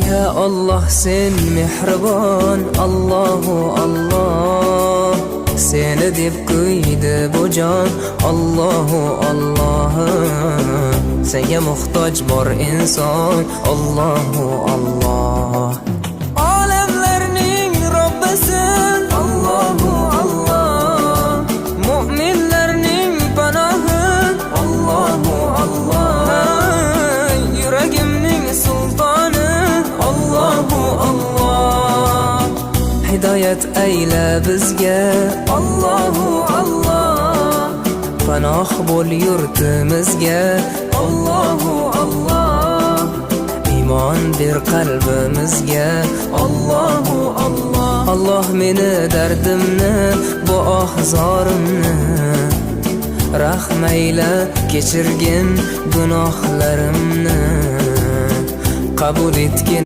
Ya Allah sen mehribon, Allahu Allah. Seni deb kuydi bu jon, Allahu Allah. Senga muhtoj bor inson, Allahu Allah. Olamlarning Robbisin, Allahu Allah. Mu'minlarning panohi, Allahu Allah. Yuragimning sultoni, Allahu Allah. Hidoyat ayla bizga, Allahu Allah. Panoh bo'l yurtimizga, Allahu Allah. Iymon ber qalbimizga, Allahu Allah. Allah meni dardimni, bu ohzorimni rahmayla kechirgin gunohlarimni qabul etgin.